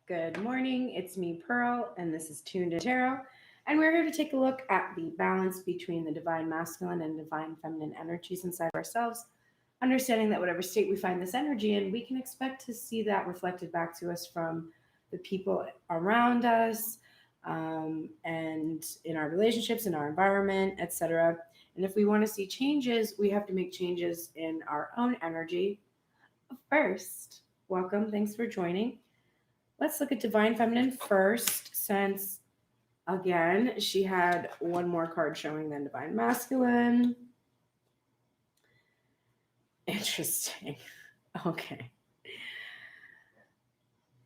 Good morning. It's me, Pearl, and this is Tuned in Tarot. And we're here to take a look at the balance between the divine masculine and divine feminine energies inside of ourselves, understanding that whatever state we find this energy in, we can expect to see that reflected back to us from the people around us, and in our relationships, in our environment, etc. And if we want to see changes, we have to make changes in our own energy first. Welcome. Thanks for joining. Let's look at Divine Feminine first, since again, she had one more card showing than Divine Masculine. Interesting. Okay.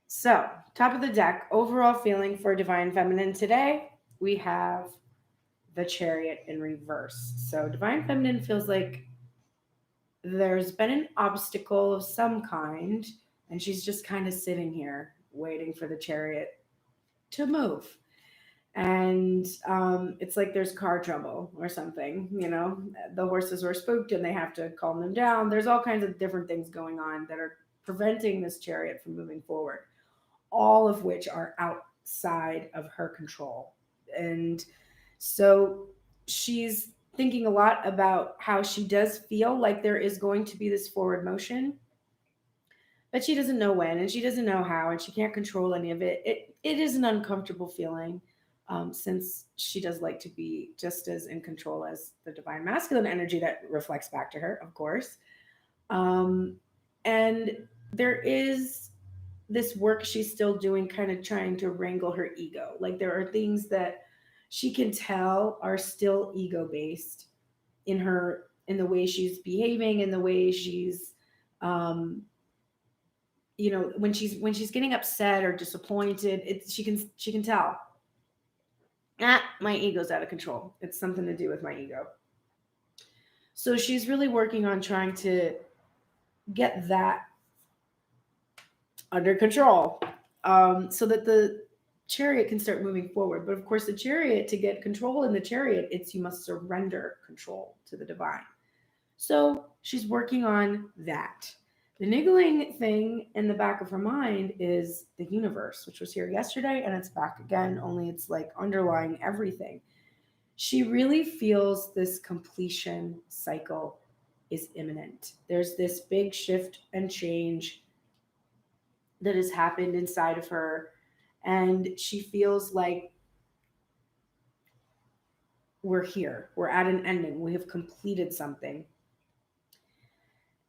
So, top of the deck, overall feeling for Divine Feminine today, we have the Chariot in reverse. So, Divine Feminine feels like there's been an obstacle of some kind, and she's just kind of sitting here waiting for the Chariot to move. And it's like there's car trouble or something. The horses were spooked and they have to calm them down. There's all kinds of different things going on that are preventing this chariot from moving forward, all of which are outside of her control. And so she's thinking a lot about how she does feel like there is going to be this forward motion, but she doesn't know when and she doesn't know how and she can't control any of it. It is an uncomfortable feeling, since she does like to be just as in control as the divine masculine energy that reflects back to her, of course. Um, and there is this work she's still doing, kind of trying to wrangle her ego. Like there are things that she can tell are still ego based in the way she's behaving, in the way she's um, when she's getting upset or disappointed, she can tell, my ego's out of control. It's something to do with my ego. So she's really working on trying to get that under control, so that the chariot can start moving forward. But of course, the chariot, to get control in the chariot, it's you must surrender control to the divine. So she's working on that. The niggling thing in the back of her mind is the universe, which was here yesterday and it's back again, only it's like underlying everything. She really feels this completion cycle is imminent. There's this big shift and change that has happened inside of her, and she feels like we're here. We're at an ending. We have completed something.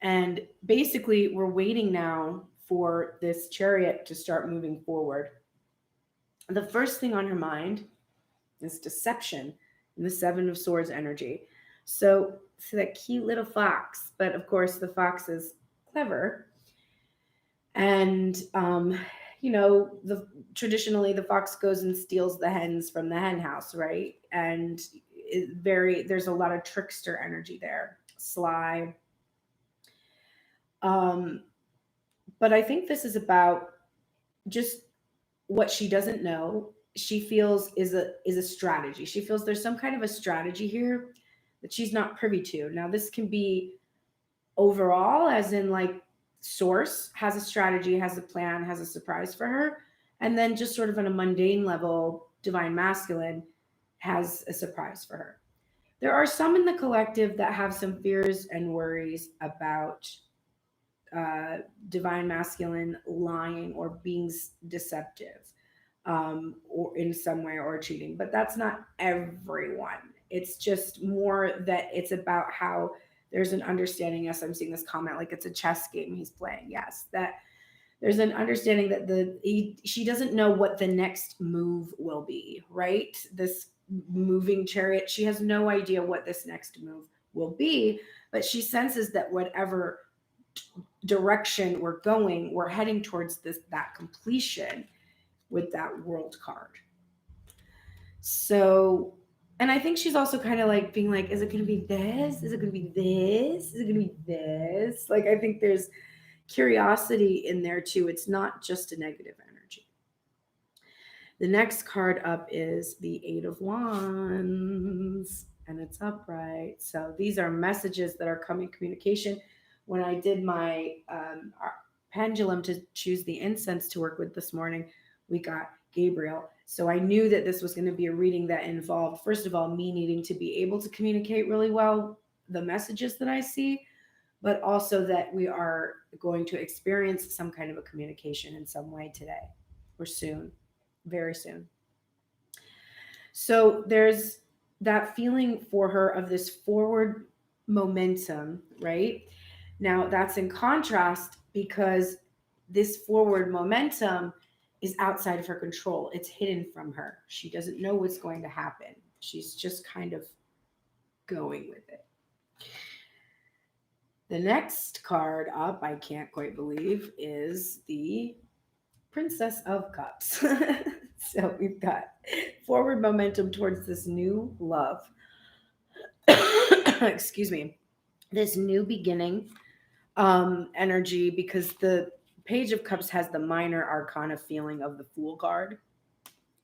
And basically, we're waiting now for this chariot to start moving forward. The first thing on her mind is deception and the Seven of Swords energy. So that cute little fox, but of course, the fox is clever. And, the traditionally the fox goes and steals the hens from the hen house, right? And there's a lot of trickster energy there, sly. Um, but I think this is about just what she doesn't know. She feels is a strategy. She feels there's some kind of a strategy here that she's not privy to. Now, this can be overall, as in like source has a strategy, has a plan, has a surprise for her, and then just sort of on a mundane level, divine masculine has a surprise for her. There are some in the collective that have some fears and worries about uh, divine masculine lying or being deceptive, or in some way, or cheating, but that's not everyone. It's just more that it's about how there's an understanding. Yes, I'm seeing this comment like it's a chess game he's playing. Yes, that there's an understanding that she doesn't know what the next move will be, right? This moving chariot, she has no idea what this next move will be, but she senses that whatever direction we're going, we're heading towards that completion with that world card. So, and I think she's also kind of like being like, is it going to be this? Is it going to be this? Is it going to be this? Like, I think there's curiosity in there too. It's not just a negative energy. The next card up is the Eight of Wands, and it's upright. So these are messages that are coming communication. When I did my pendulum to choose the incense to work with this morning, we got Gabriel. So I knew that this was going to be a reading that involved, first of all, me needing to be able to communicate really well the messages that I see, but also that we are going to experience some kind of a communication in some way today or soon, very soon. So there's that feeling for her of this forward momentum, right? Now that's in contrast because this forward momentum is outside of her control. It's hidden from her. She doesn't know what's going to happen. She's just kind of going with it. The next card up, I can't quite believe, is the Princess of Cups. So we've got forward momentum towards this new love. Excuse me. This new beginning energy, because the Page of Cups has the minor arcana feeling of the Fool card.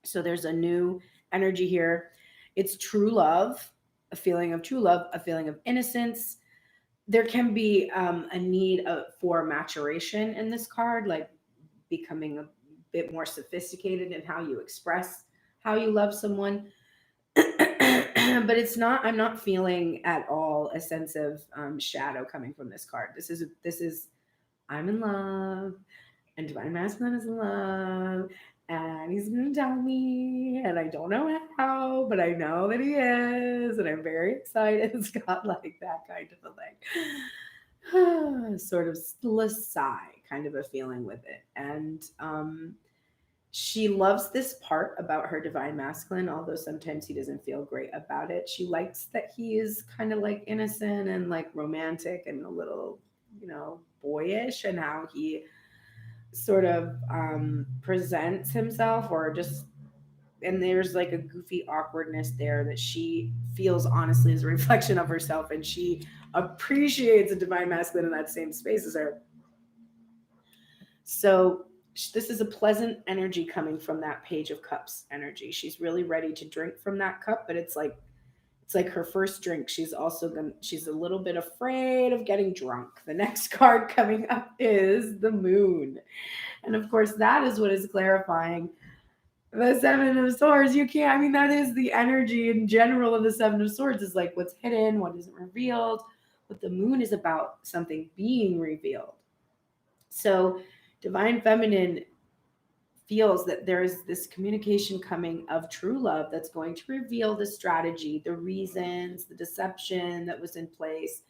So there's a new energy here. It's true love, a feeling of true love, a feeling of innocence. There can be a need for maturation in this card, like becoming a bit more sophisticated in how you express how you love someone. But it's not, I'm not feeling at all a sense of shadow coming from this card. This is I'm in love, and Divine Masculine is in love, and he's gonna tell me, and I don't know how, but I know that he is, and I'm very excited. It's got like that kind of a like sort of sigh kind of a feeling with it. And she loves this part about her Divine Masculine, although sometimes he doesn't feel great about it. She likes that he is kind of like innocent and like romantic and a little, boyish, and how he sort of presents himself, or just, and there's like a goofy awkwardness there that she feels honestly is a reflection of herself, and she appreciates a Divine Masculine in that same space as her. So this is a pleasant energy coming from that Page of Cups energy. She's really ready to drink from that cup, but it's like her first drink. She's a little bit afraid of getting drunk. The next card coming up is the Moon. And of course, that is what is clarifying the Seven of Swords. That is the energy in general of the Seven of Swords, is like what's hidden, what isn't revealed. But the Moon is about something being revealed. So Divine Feminine feels that there is this communication coming of true love that's going to reveal the strategy, the reasons, the deception that was in place,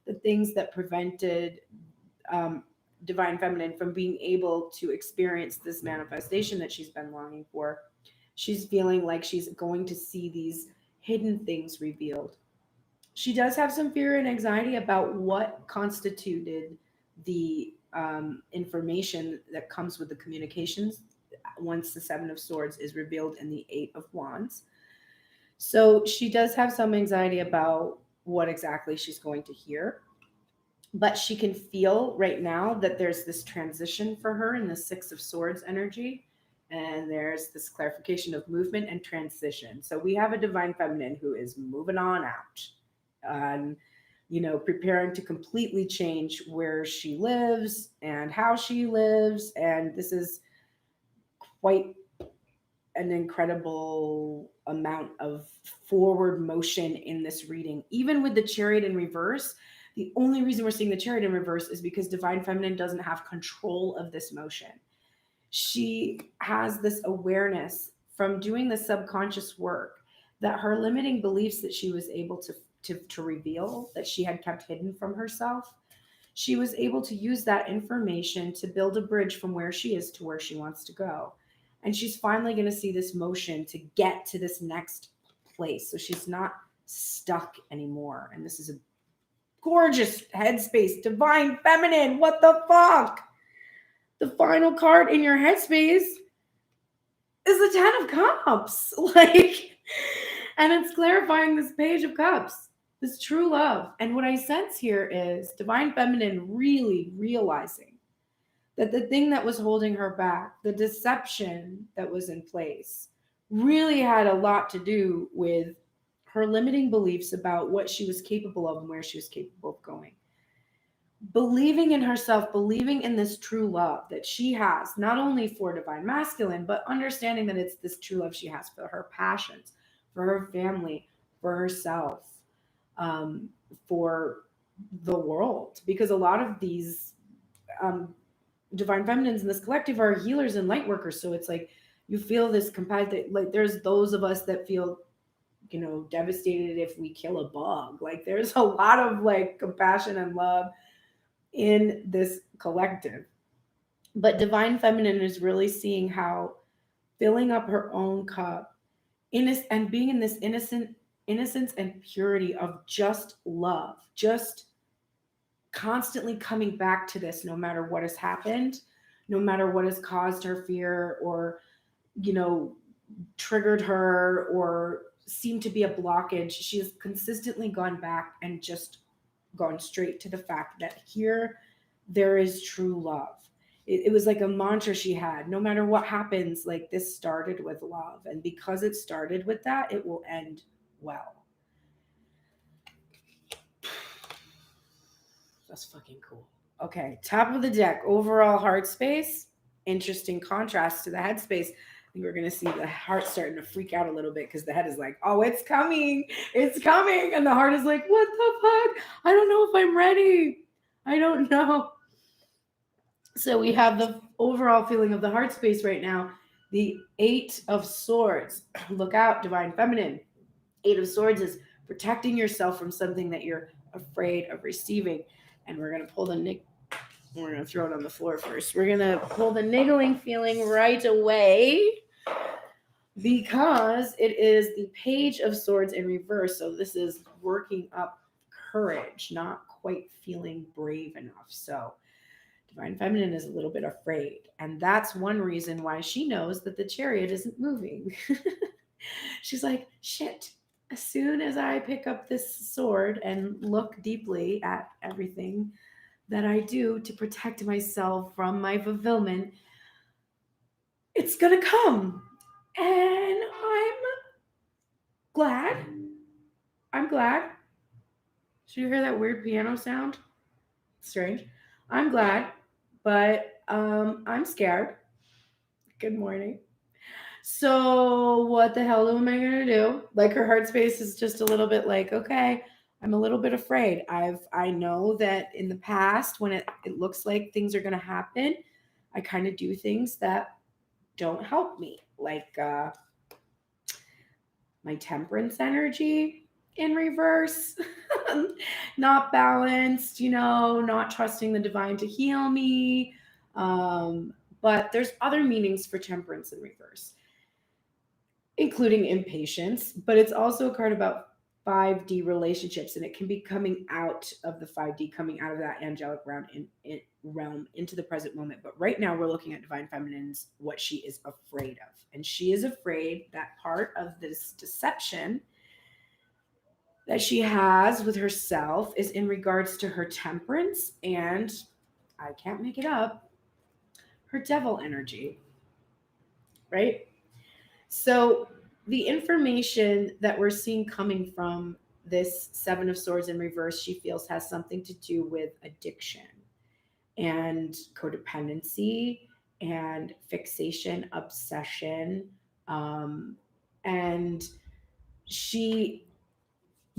the things that prevented Divine Feminine from being able to experience this manifestation that she's been longing for. She's feeling like she's going to see these hidden things revealed. She does have some fear and anxiety about what constituted the information that comes with the communications once the Seven of Swords is revealed in the Eight of Wands. So she does have some anxiety about what exactly she's going to hear. But she can feel right now that there's this transition for her in the Six of Swords energy. And there's this clarification of movement and transition. So we have a Divine Feminine who is moving on out. Preparing to completely change where she lives and how she lives. And this is quite an incredible amount of forward motion in this reading. Even with the Chariot in reverse, the only reason we're seeing the Chariot in reverse is because Divine Feminine doesn't have control of this motion. She has this awareness from doing the subconscious work that her limiting beliefs that she was able to reveal, that she had kept hidden from herself, she was able to use that information to build a bridge from where she is to where she wants to go. And she's finally going to see this motion to get to this next place. So she's not stuck anymore. And this is a gorgeous headspace. Divine Feminine, what the fuck? The final card in your headspace is the Ten of Cups. And it's clarifying this Page of Cups, this true love. And what I sense here is Divine Feminine really realizing that the thing that was holding her back, the deception that was in place, really had a lot to do with her limiting beliefs about what she was capable of and where she was capable of going. believing in herself, believing in this true love that she has, not only for divine masculine, but understanding that it's this true love she has for her passions, for her family, for herself, um, for the world. Because a lot of these um, divine feminines in this collective are healers and light workers. So it's like you feel this compassion. Like there's those of us that feel, devastated if we kill a bug. Like there's a lot of like compassion and love in this collective. But divine feminine is really seeing how filling up her own cup, and being in this innocence and purity of just love, just constantly coming back to this no matter what has happened, no matter what has caused her fear or, you know, triggered her or seemed to be a blockage. She has consistently gone back and just gone straight to the fact that here there is true love. It was like a mantra she had. No matter what happens, like this started with love. And because it started with that, it will end well. That's fucking cool. Okay, top of the deck, overall heart space. Interesting contrast to the head space. I think we're gonna see the heart starting to freak out a little bit because the head is like, "Oh, it's coming, and the heart is like, "What the fuck? I don't know if I'm ready. I don't know." So we have the overall feeling of the heart space right now. The Eight of Swords. Look out, divine feminine. Eight of Swords is protecting yourself from something that you're afraid of receiving. And we're gonna pull the we're gonna throw it on the floor first. We're gonna pull the niggling feeling right away because it is the Page of Swords in reverse. So this is working up courage, not quite feeling brave enough. So divine feminine is a little bit afraid, and that's one reason why she knows that the chariot isn't moving. She's like, shit, as soon as I pick up this sword and look deeply at everything that I do to protect myself from my fulfillment, it's gonna come. And glad. I'm glad. Did you hear that weird piano sound? Strange. I'm glad, but I'm scared. Good morning. So what the hell am I gonna do? Like her heart space is just a little bit like, okay, I'm a little bit afraid. I know that in the past when it looks like things are gonna happen, I kind of do things that don't help me. Like my temperance energy in reverse, not balanced, not trusting the divine to heal me. But there's other meanings for temperance in reverse, including impatience, but it's also a card about 5D relationships, and it can be coming out of the 5D, coming out of that angelic realm into the present moment. But right now we're looking at divine feminine's what she is afraid of. And she is afraid that part of this deception that she has with herself is in regards to her temperance and, I can't make it up, her devil energy, right? So the information that we're seeing coming from this Seven of Swords in reverse, she feels has something to do with addiction and codependency and fixation, obsession. And she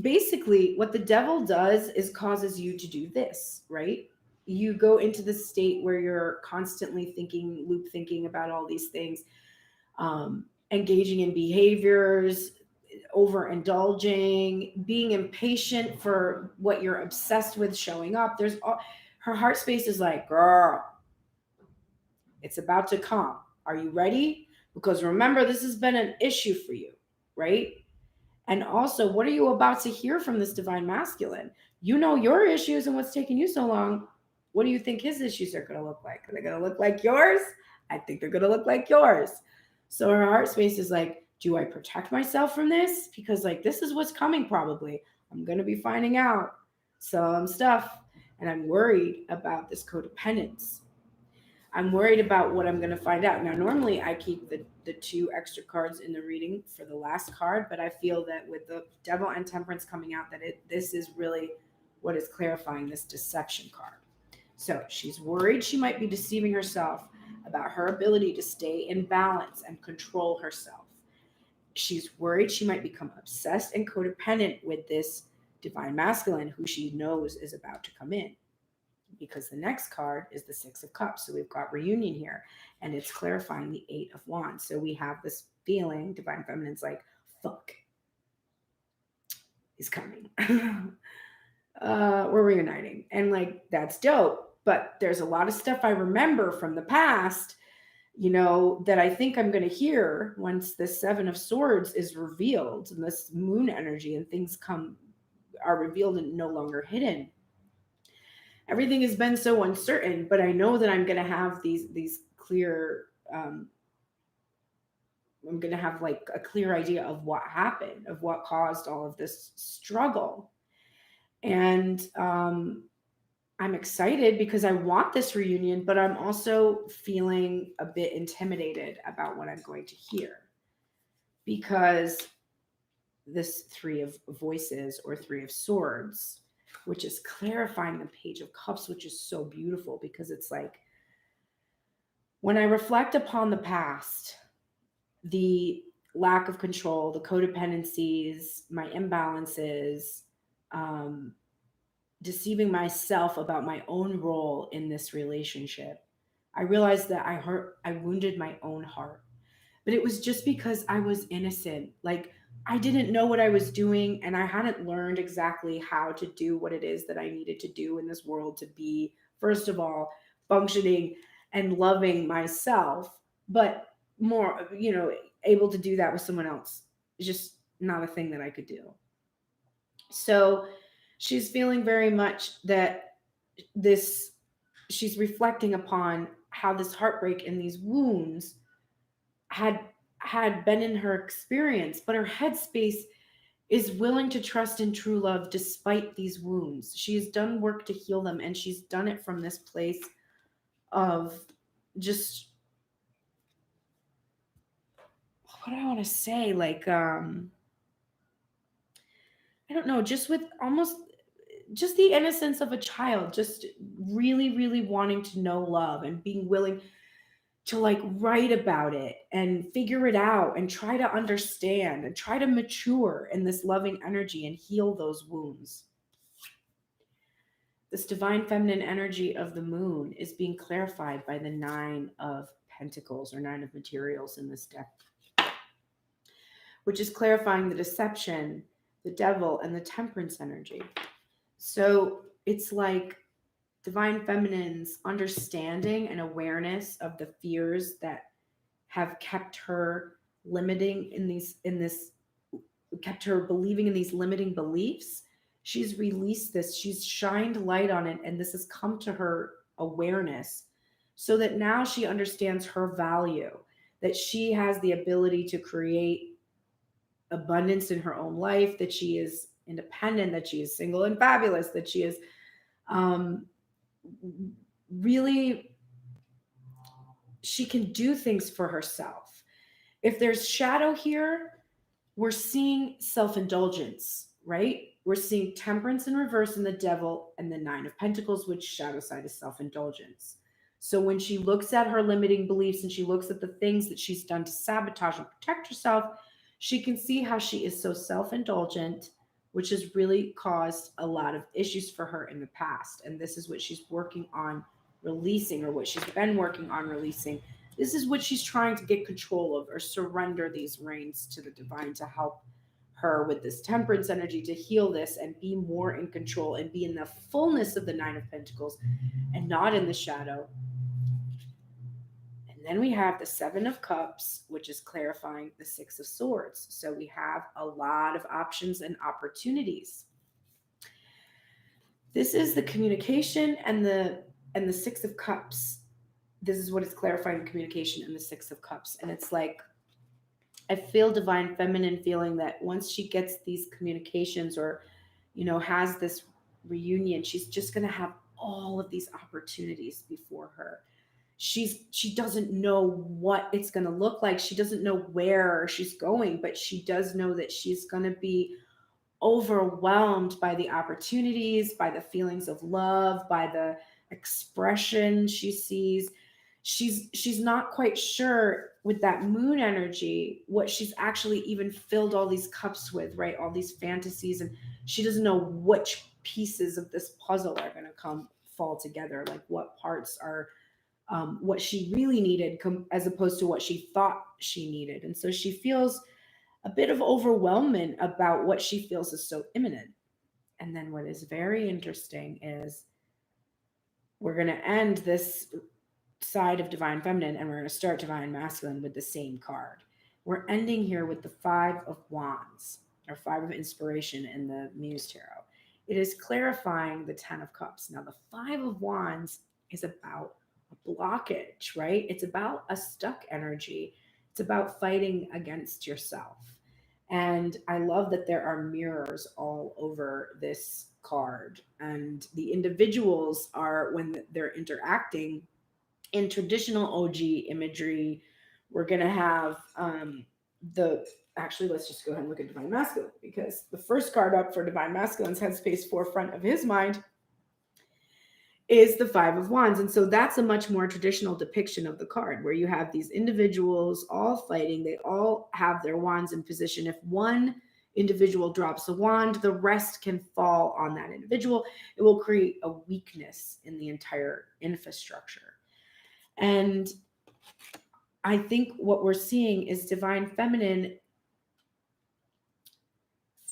basically, what the devil does is causes you to do this, right? You go into the state where you're constantly loop thinking about all these things, engaging in behaviors, overindulging, being impatient for what you're obsessed with showing up. Her heart space is like, girl, it's about to come. Are you ready? Because remember, this has been an issue for you, right? And also, what are you about to hear from this divine masculine? You know your issues and what's taking you so long. What do you think his issues are going to look like? Are they going to look like yours? I think they're going to look like yours. So her heart space is like, do I protect myself from this? Because like this is what's coming probably. I'm going to be finding out some stuff, and I'm worried about this codependence. I'm worried about what I'm going to find out. Now, normally I keep the two extra cards in the reading for the last card, but I feel that with the Devil and Temperance coming out, that this is really what is clarifying this deception card. So she's worried she might be deceiving herself about her ability to stay in balance and control herself. She's worried she might become obsessed and codependent with this divine masculine who she knows is about to come in. Because the next card is the Six of Cups. So we've got reunion here, and it's clarifying the Eight of Wands. So we have this feeling, divine feminine's like, fuck, he's coming. We're reuniting. And like, that's dope. But there's a lot of stuff I remember from the past, that I think I'm going to hear once the Seven of Swords is revealed and this moon energy and things are revealed and no longer hidden. Everything has been so uncertain, but I know that I'm going to have these clear, I'm going to have like a clear idea of what happened, of what caused all of this struggle. And I'm excited because I want this reunion, but I'm also feeling a bit intimidated about what I'm going to hear. Because this Three of Voices or Three of Swords, which is clarifying the Page of Cups, which is so beautiful because it's like, when I reflect upon the past, the lack of control, the codependencies, my imbalances, deceiving myself about my own role in this relationship, I realized that I wounded my own heart. But it was just because I was innocent. Like, I didn't know what I was doing, and I hadn't learned exactly how to do what it is that I needed to do in this world to be, first of all, functioning and loving myself, but more, able to do that with someone else. It's just not a thing that I could do. So she's feeling very much that she's reflecting upon how this heartbreak and these wounds had been in her experience, but her headspace is willing to trust in true love despite these wounds. She's done work to heal them, and she's done it from this place of just, what do I want to say? Like, I don't know, just with almost just the innocence of a child, just really, really wanting to know love and being willing to like write about it and figure it out and try to understand and try to mature in this loving energy and heal those wounds. This divine feminine energy of the moon is being clarified by the Nine of Pentacles or Nine of Materials in this deck, which is clarifying the deception, the devil, and the temperance energy. So it's like divine feminine's understanding and awareness of the fears that have kept her kept her believing in these limiting beliefs. She's released this, she's shined light on it, and this has come to her awareness so that now she understands her value, that she has the ability to create abundance in her own life, that she is independent, that she is single and fabulous, that she is really, she can do things for herself. If there's shadow here, we're seeing self-indulgence, right? We're seeing temperance in reverse in the devil and the Nine of Pentacles, which shadow side is self-indulgence. So when she looks at her limiting beliefs and she looks at the things that she's done to sabotage and protect herself, she can see how she is so self-indulgent, which has really caused a lot of issues for her in the past. And this is what she's working on releasing, or what she's been working on releasing. This is what she's trying to get control of, or surrender these reins to the divine to help her with this temperance energy to heal this and be more in control and be in the fullness of the Nine of Pentacles and not in the shadow. And then we have the Seven of Cups, which is clarifying the Six of Swords. So we have a lot of options and opportunities. This is the communication and the Six of Cups. This is what is clarifying communication in the Six of Cups. And it's like, I feel divine feminine feeling that once she gets these communications or, has this reunion, she's just going to have all of these opportunities before her. She doesn't know what it's going to look like. She doesn't know where she's going, but she does know that she's going to be overwhelmed by the opportunities, by the feelings of love, by the expression she sees. She's not quite sure with that moon energy what she's actually even filled all these cups with, right? All these fantasies, and she doesn't know which pieces of this puzzle are going to fall together, like what parts are what she really needed as opposed to what she thought she needed. And so she feels a bit of overwhelming about what she feels is so imminent. And then what is very interesting is we're going to end this side of divine feminine and we're going to start divine masculine with the same card. We're ending here with the 5 of wands, or 5 of inspiration in the Muse tarot. It is clarifying the 10 of cups. Now the 5 of wands is about a blockage, right? It's about a stuck energy. It's about fighting against yourself. And I love that there are mirrors all over this card, and the individuals are, when they're interacting in traditional OG imagery, we're going to have actually, let's just go ahead and look at divine masculine, because the first card up for divine masculine's headspace forefront of his mind is the 5 of wands. And so that's a much more traditional depiction of the card, where you have these individuals all fighting. They all have their wands in position. If one individual drops a wand, the rest can fall on that individual. It will create a weakness in the entire infrastructure. And I think what we're seeing is divine feminine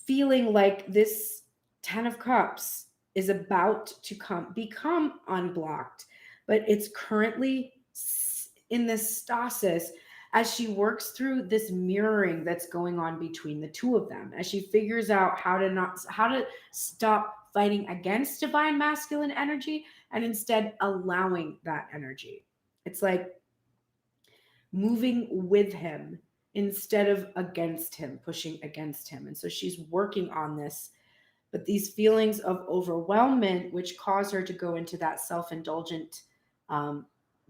feeling like this 10 of cups is about to become unblocked, but it's currently in this stasis as she works through this mirroring that's going on between the two of them, as she figures out how to stop fighting against divine masculine energy and instead allowing that energy. It's like moving with him instead of against him, pushing against him. And so she's working on this. But these feelings of overwhelmment, which cause her to go into that self-indulgent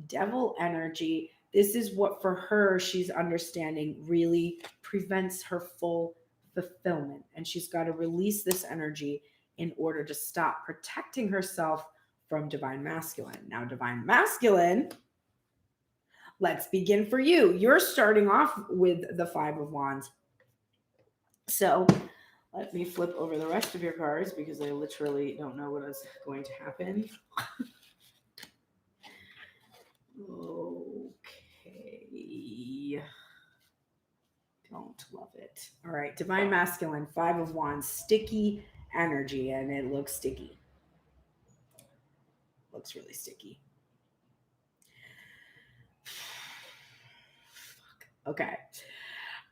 devil energy, this is what for her, she's understanding really prevents her full fulfillment. And she's got to release this energy in order to stop protecting herself from divine masculine. Now, divine masculine, let's begin for you. You're starting off with the 5 of wands. So let me flip over the rest of your cards because I literally don't know what is going to happen. Okay. Don't love it. All right. Divine masculine, 5 of wands, sticky energy, and it looks sticky. Looks really sticky. Okay.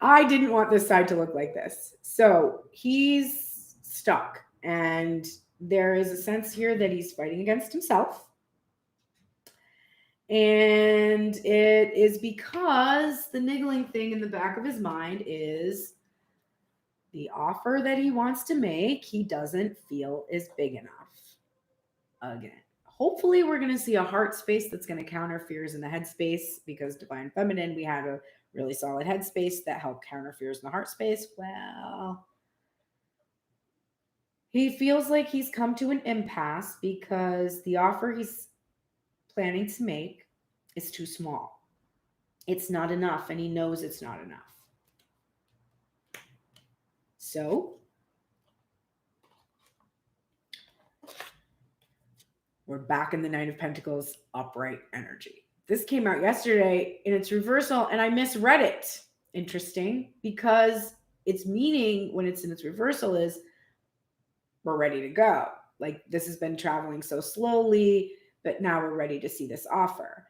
I didn't want this side to look like this. So he's stuck, and there is a sense here that he's fighting against himself. And it is because the niggling thing in the back of his mind is the offer that he wants to make, he doesn't feel is big enough. Again, hopefully we're going to see a heart space that's going to counter fears in the head space, because divine feminine, we had a really solid head space that helped counter fears in the heart space. Well, he feels like he's come to an impasse because the offer he's planning to make is too small. It's not enough, and he knows it's not enough. So we're back in the Knight of Pentacles upright energy. This came out yesterday in its reversal, and I misread it. Interesting, because its meaning when it's in its reversal is we're ready to go. Like, this has been traveling so slowly, but now we're ready to see this offer.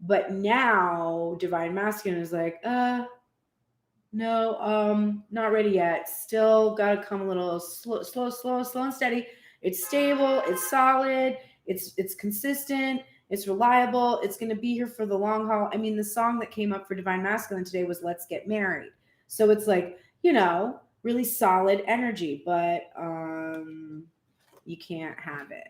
But now divine masculine is like, no, not ready yet. Still got to come a little slow and steady. It's stable. It's solid. It's consistent. It's reliable. It's going to be here for the long haul. I mean, the song that came up for divine masculine today was Let's Get Married. So it's like, really solid energy, but you can't have it.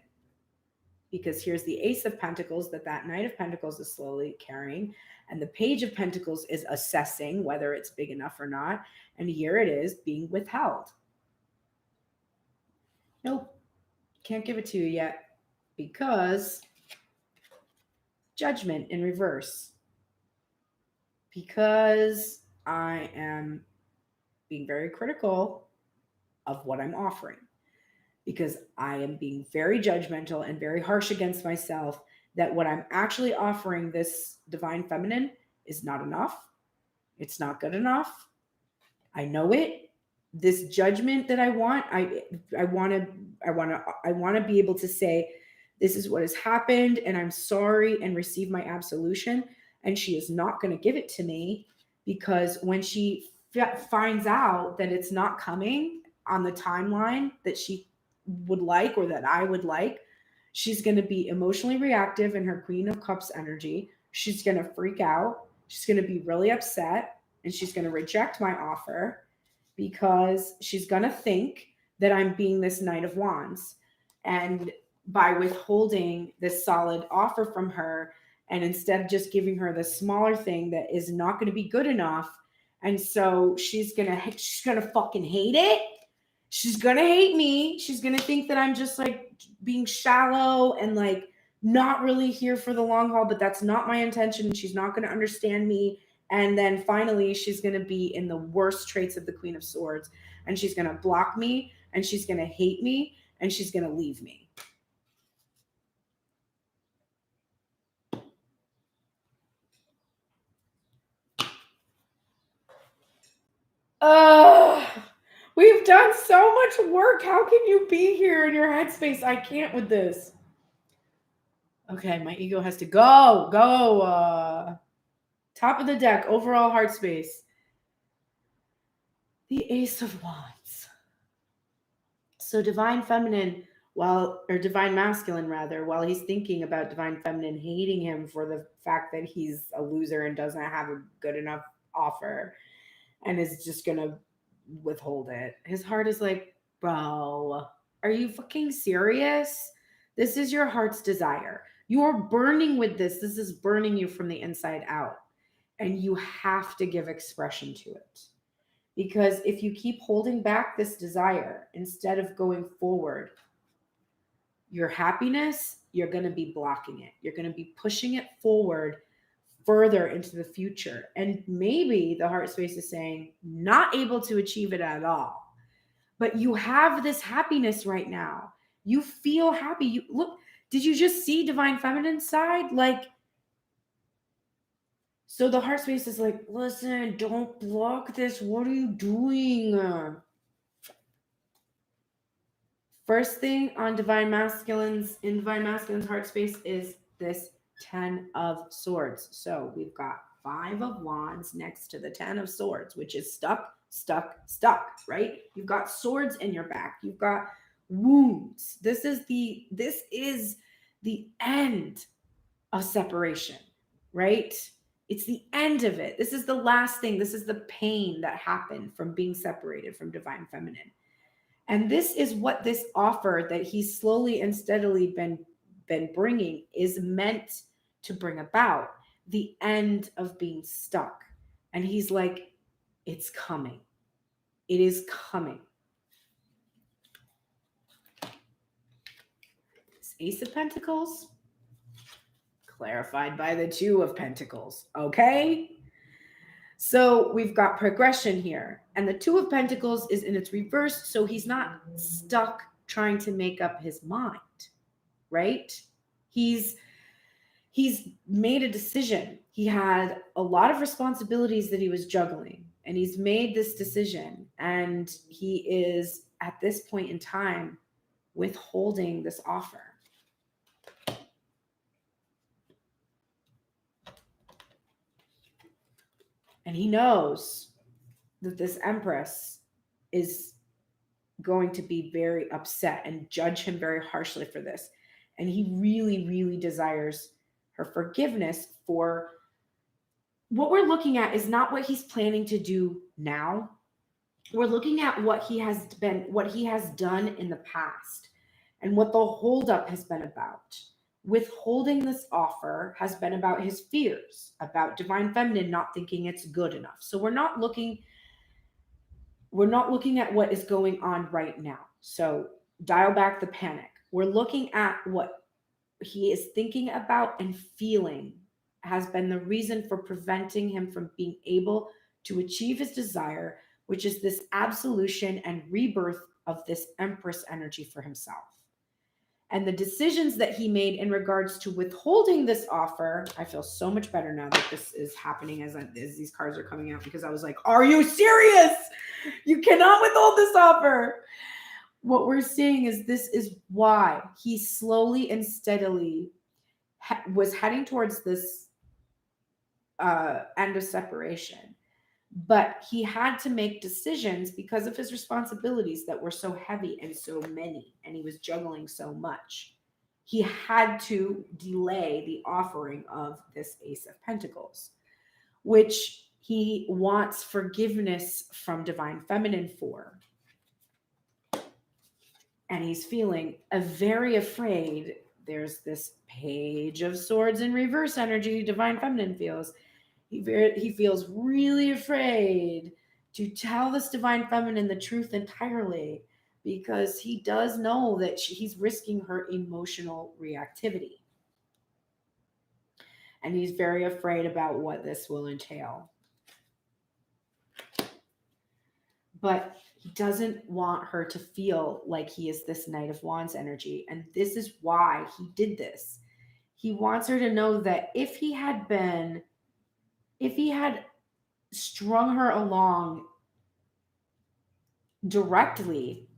Because here's the Ace of Pentacles that Knight of Pentacles is slowly carrying. And the Page of Pentacles is assessing whether it's big enough or not. And here it is being withheld. Nope. Can't give it to you yet. Because Judgment in reverse. Because I am being very critical of what I'm offering. Because I am being very judgmental and very harsh against myself that what I'm actually offering this divine feminine is not enough. It's not good enough. I know it. This judgment that I want, I want to be able to say this is what has happened and I'm sorry and receive my absolution, and she is not going to give it to me because when she finds out that it's not coming on the timeline that she would like or that I would like, she's going to be emotionally reactive in her Queen of Cups energy. She's going to freak out. She's going to be really upset and she's going to reject my offer because she's going to think that I'm being this Knight of Wands. And by withholding this solid offer from her and instead just giving her the smaller thing that is not going to be good enough, and so she's going to fucking hate it. She's going to hate me. She's going to think that I'm just like being shallow and like not really here for the long haul, but that's not my intention. She's not going to understand me. And then finally, she's going to be in the worst traits of the Queen of Swords. And she's going to block me and she's going to hate me and she's going to leave me. We've done so much work. How can you be here in your headspace? I can't with this. Okay, my ego has to go. Top of the deck, overall heart space. The Ace of Wands. So divine feminine, divine masculine rather, while he's thinking about divine feminine hating him for the fact that he's a loser and doesn't have a good enough offer and is just gonna withhold it, his heart is like, bro, are you fucking serious? This is your heart's desire. You're burning with this. This is burning you from the inside out. And you have to give expression to it. Because if you keep holding back this desire instead of going forward, your happiness, you're going to be blocking it. You're going to be pushing it forward further into the future. And maybe the heart space is saying, not able to achieve it at all. But you have this happiness right now. You feel happy. You look, did you just see divine feminine side? Like, so the heart space is like, listen, don't block this. What are you doing? First thing on divine masculine's heart space is this 10 of Swords. So we've got 5 of Wands next to the 10 of Swords, which is stuck, right? You've got swords in your back. You've got wounds. This is the end of separation, right? It's the end of it. This is the last thing. This is the pain that happened from being separated from divine feminine. And this is what this offer that he's slowly and steadily been bringing is meant to bring about, the end of being stuck. And he's like, it's coming. It is coming. This Ace of Pentacles, clarified by the 2 of Pentacles. Okay? So we've got progression here. And the 2 of Pentacles is in its reverse. So he's not stuck trying to make up his mind, right? He's made a decision. He had a lot of responsibilities that he was juggling. And he's made this decision. And he is, at this point in time, withholding this offer. And he knows that this Empress is going to be very upset and judge him very harshly for this. And he really, really desires her forgiveness for what we're looking at is not what he's planning to do now. We're looking at what he has done in the past and what the holdup has been about. Withholding this offer has been about his fears, about divine feminine not thinking it's good enough. So we're not looking at what is going on right now. So dial back the panic. We're looking at what he is thinking about and feeling has been the reason for preventing him from being able to achieve his desire, which is this absolution and rebirth of this Empress energy for himself. And the decisions that he made in regards to withholding this offer, I feel so much better now that this is happening as these cards are coming out, because I was like, are you serious? You cannot withhold this offer. What we're seeing is this is why he slowly and steadily was heading towards this end of separation. But he had to make decisions because of his responsibilities that were so heavy and so many, and he was juggling so much. He had to delay the offering of this Ace of Pentacles, which he wants forgiveness from Divine Feminine for. And he's feeling very afraid. There's this Page of Swords in reverse energy Divine Feminine feels. He feels really afraid to tell this Divine Feminine the truth entirely, because he does know that he's risking her emotional reactivity. And he's very afraid about what this will entail. But he doesn't want her to feel like he is this Knight of Wands energy. And this is why he did this. He wants her to know that if he had strung her along directly,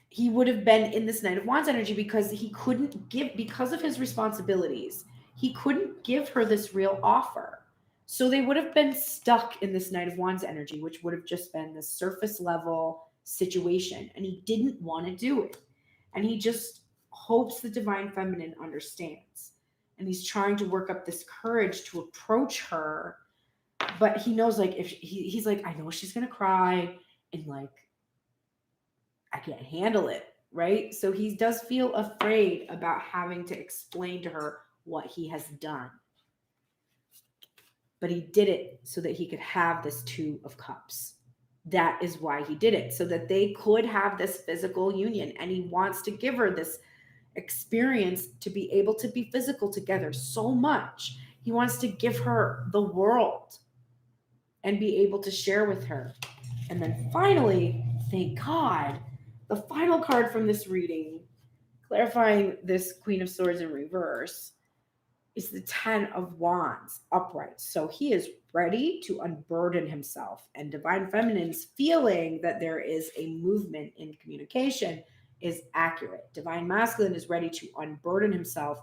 he would have been in this Knight of Wands energy, because he couldn't give, because of his responsibilities, he couldn't give her this real offer. So they would have been stuck in this Knight of Wands energy, which would have just been this surface level situation. And he didn't want to do it. And he just hopes the Divine Feminine understands. And he's trying to work up this courage to approach her. But he knows, like, if he's like, I know she's going to cry, and like, I can't handle it, right? So he does feel afraid about having to explain to her what he has done. But he did it so that he could have this Two of Cups. That is why he did it, so that they could have this physical union. And he wants to give her this experience to be able to be physical together so much. He wants to give her the world and be able to share with her. And then finally, thank God, the final card from this reading, clarifying this Queen of Swords in reverse, is the Ten of Wands upright. So he is ready to unburden himself. And Divine Feminine's feeling that there is a movement in communication is accurate. Divine Masculine is ready to unburden himself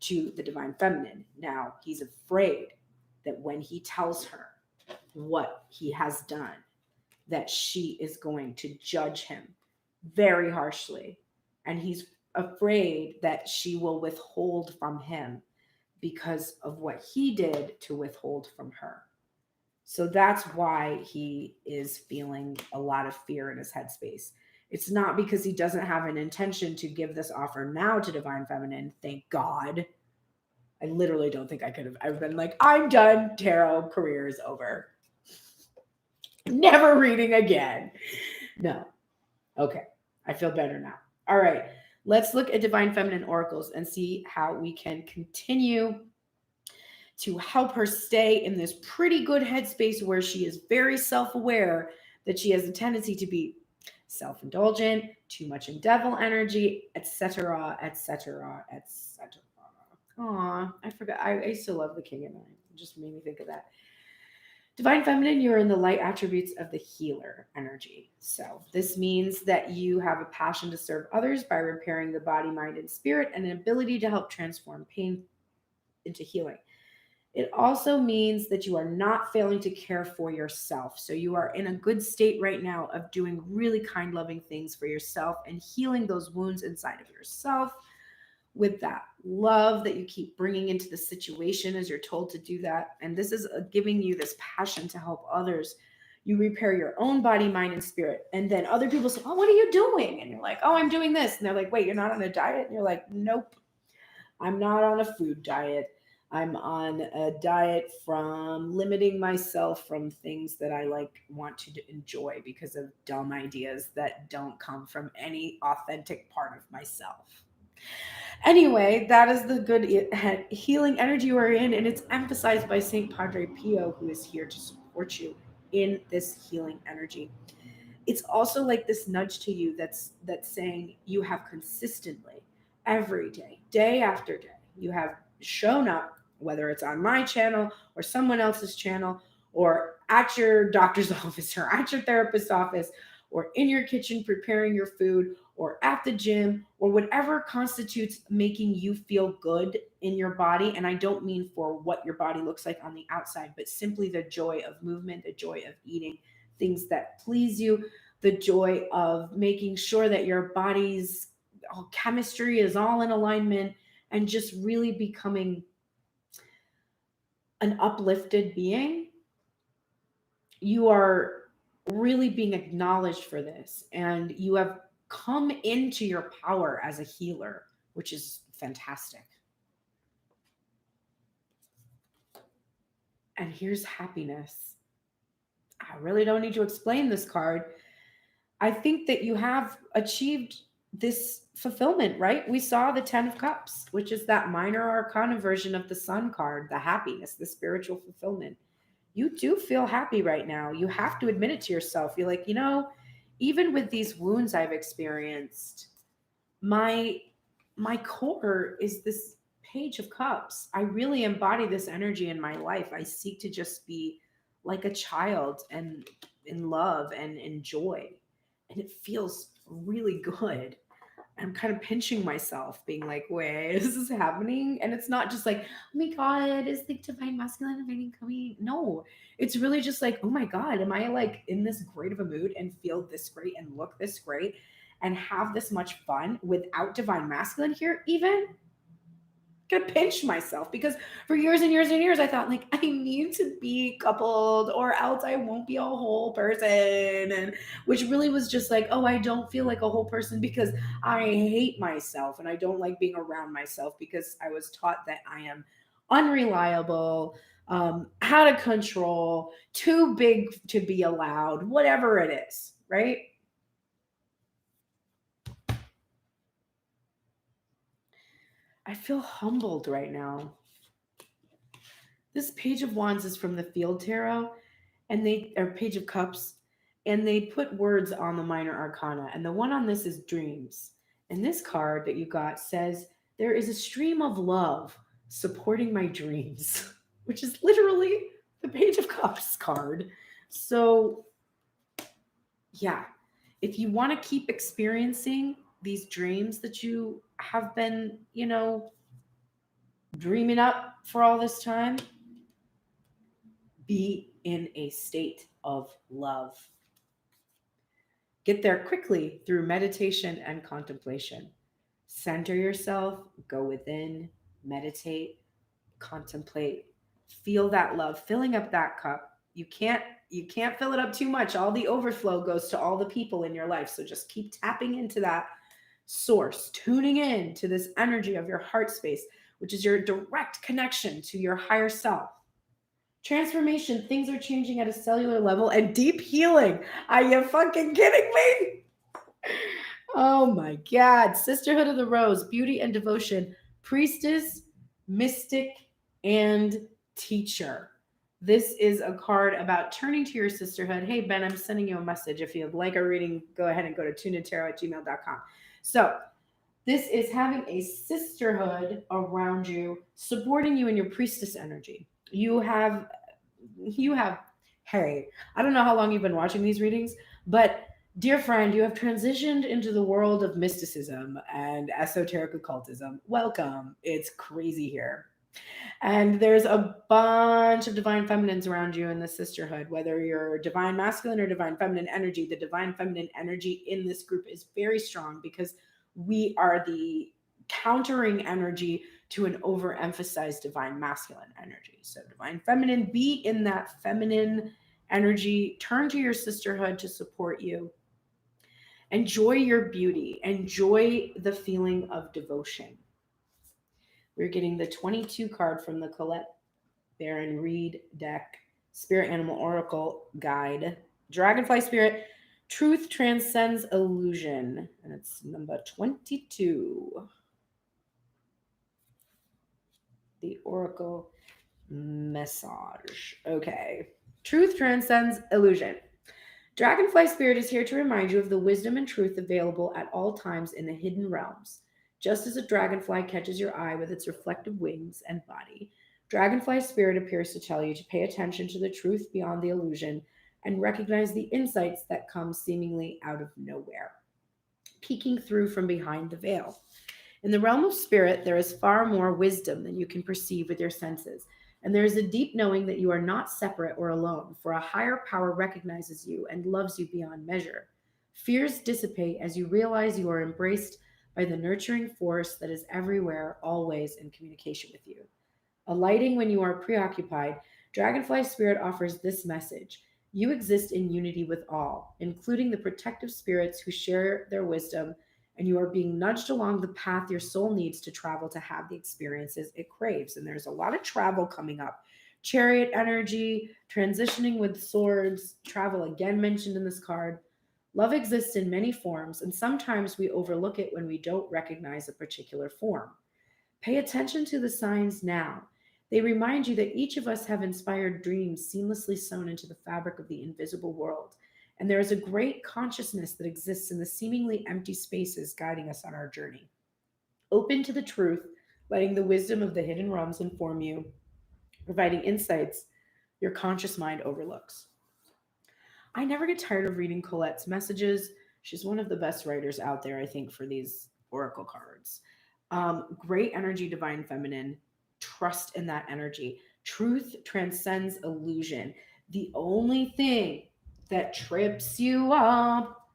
to the Divine Feminine. Now, he's afraid that when he tells her what he has done, that she is going to judge him very harshly. And he's afraid that she will withhold from him because of what he did to withhold from her. So that's why he is feeling a lot of fear in his headspace. It's not because he doesn't have an intention to give this offer now to Divine Feminine. Thank God. I literally don't think I could have. I've been like, I'm done. Tarot career is over. Never reading again. No. Okay. I feel better now. All right. Let's look at Divine Feminine oracles and see how we can continue to help her stay in this pretty good headspace where she is very self-aware that she has a tendency to be self-indulgent, too much in devil energy, etc., etc., etc. Aw, I forgot. I used to love the King of Nine. It just made me think of that. Divine Feminine, you're in the light attributes of the healer energy. So this means that you have a passion to serve others by repairing the body, mind, and spirit, and an ability to help transform pain into healing. It also means that you are not failing to care for yourself. So you are in a good state right now of doing really kind, loving things for yourself and healing those wounds inside of yourself with that love that you keep bringing into the situation as you're told to do that. And this is giving you this passion to help others. You repair your own body, mind, and spirit. And then other people say, oh, what are you doing? And you're like, oh, I'm doing this. And they're like, wait, you're not on a diet? And you're like, nope, I'm not on a food diet. I'm on a diet from limiting myself from things that I want to enjoy because of dumb ideas that don't come from any authentic part of myself. Anyway, that is the good healing energy we're in, and it's emphasized by Saint Padre Pio, who is here to support you in this healing energy. It's also like this nudge to you that's saying you have consistently every day, day after day, you have shown up, whether it's on my channel or someone else's channel, or at your doctor's office or at your therapist's office, or in your kitchen preparing your food, or at the gym, or whatever constitutes making you feel good in your body. And I don't mean for what your body looks like on the outside, but simply the joy of movement, the joy of eating things that please you, the joy of making sure that your body's chemistry is all in alignment, and just really becoming an uplifted being. You are really being acknowledged for this, and you have come into your power as a healer, which is fantastic. And here's happiness. I really don't need to explain this card. I think that you have achieved this fulfillment, right? We saw the 10 of Cups, which is that minor arcana version of the Sun card, the happiness, the spiritual fulfillment. You do feel happy right now. You have to admit it to yourself. You're like, even with these wounds I've experienced, my core is this Page of Cups. I really embody this energy in my life. I seek to just be like a child and in love and in joy. And it feels really good. I'm kind of pinching myself, being like, wait, is this happening? And it's not just like, oh my God, is the divine masculine divining coming? No, it's really just like, oh my God, am I like in this great of a mood and feel this great and look this great and have this much fun without divine masculine here? Even gonna pinch myself, because for years and years and years I thought like I need to be coupled or else I won't be a whole person, and which really was just like, oh, I don't feel like a whole person because I hate myself and I don't like being around myself because I was taught that I am unreliable, out of control, too big to be allowed, whatever it is, right? I feel humbled right now. This Page of Wands is from the Field Tarot, and they are Page of Cups, and they put words on the minor arcana. And the one on this is dreams. And this card that you got says, there is a stream of love supporting my dreams, which is literally the Page of Cups card. So, yeah, if you want to keep experiencing these dreams that you have been, dreaming up for all this time, be in a state of love. Get there quickly through meditation and contemplation. Center yourself, go within, meditate, contemplate, feel that love filling up that cup. You can't fill it up too much. All the overflow goes to all the people in your life. So just keep tapping into that source, tuning in to this energy of your heart space, which is your direct connection to your higher self. Transformation, things are changing at a cellular level, and deep healing. Are you fucking kidding me? Oh my God. Sisterhood of the Rose, beauty and devotion, priestess, mystic, and teacher. This is a card about turning to your sisterhood. Hey, Ben, I'm sending you a message. If you'd like a reading, go ahead and go to tuneinttarot@gmail.com. So, this is having a sisterhood around you, supporting you in your priestess energy. You have, hey, I don't know how long you've been watching these readings, but dear friend, you have transitioned into the world of mysticism and esoteric occultism. Welcome. It's crazy here. And there's a bunch of divine feminines around you in the sisterhood, whether you're divine masculine or divine feminine energy. The divine feminine energy in this group is very strong because we are the countering energy to an overemphasized divine masculine energy. So divine feminine, be in that feminine energy, turn to your sisterhood to support you. Enjoy your beauty, enjoy the feeling of devotion. We're getting the 22 card from the Colette Baron Reed deck, Spirit Animal Oracle Guide, Dragonfly Spirit, Truth Transcends Illusion, and it's number 22. the Oracle message. Okay. Truth transcends illusion. Dragonfly Spirit is here to remind you of the wisdom and truth available at all times in the hidden realms. Just as a dragonfly catches your eye with its reflective wings and body, Dragonfly Spirit appears to tell you to pay attention to the truth beyond the illusion and recognize the insights that come seemingly out of nowhere, peeking through from behind the veil. In the realm of spirit, there is far more wisdom than you can perceive with your senses, and there is a deep knowing that you are not separate or alone, for a higher power recognizes you and loves you beyond measure. Fears dissipate as you realize you are embraced by the nurturing force that is everywhere, always in communication with you. Alighting when you are preoccupied, Dragonfly Spirit offers this message. You exist in unity with all, including the protective spirits who share their wisdom, and you are being nudged along the path your soul needs to travel to have the experiences it craves. And there's a lot of travel coming up. Chariot energy, transitioning with swords, travel again mentioned in this card. Love exists in many forms, and sometimes we overlook it when we don't recognize a particular form. Pay attention to the signs now. They remind you that each of us have inspired dreams seamlessly sewn into the fabric of the invisible world, and there is a great consciousness that exists in the seemingly empty spaces guiding us on our journey. Open to the truth, letting the wisdom of the hidden realms inform you, providing insights your conscious mind overlooks. I never get tired of reading Colette's messages. She's one of the best writers out there, I think, for these oracle cards. Great energy, divine feminine. Trust in that energy. Truth transcends illusion. The only thing that trips you up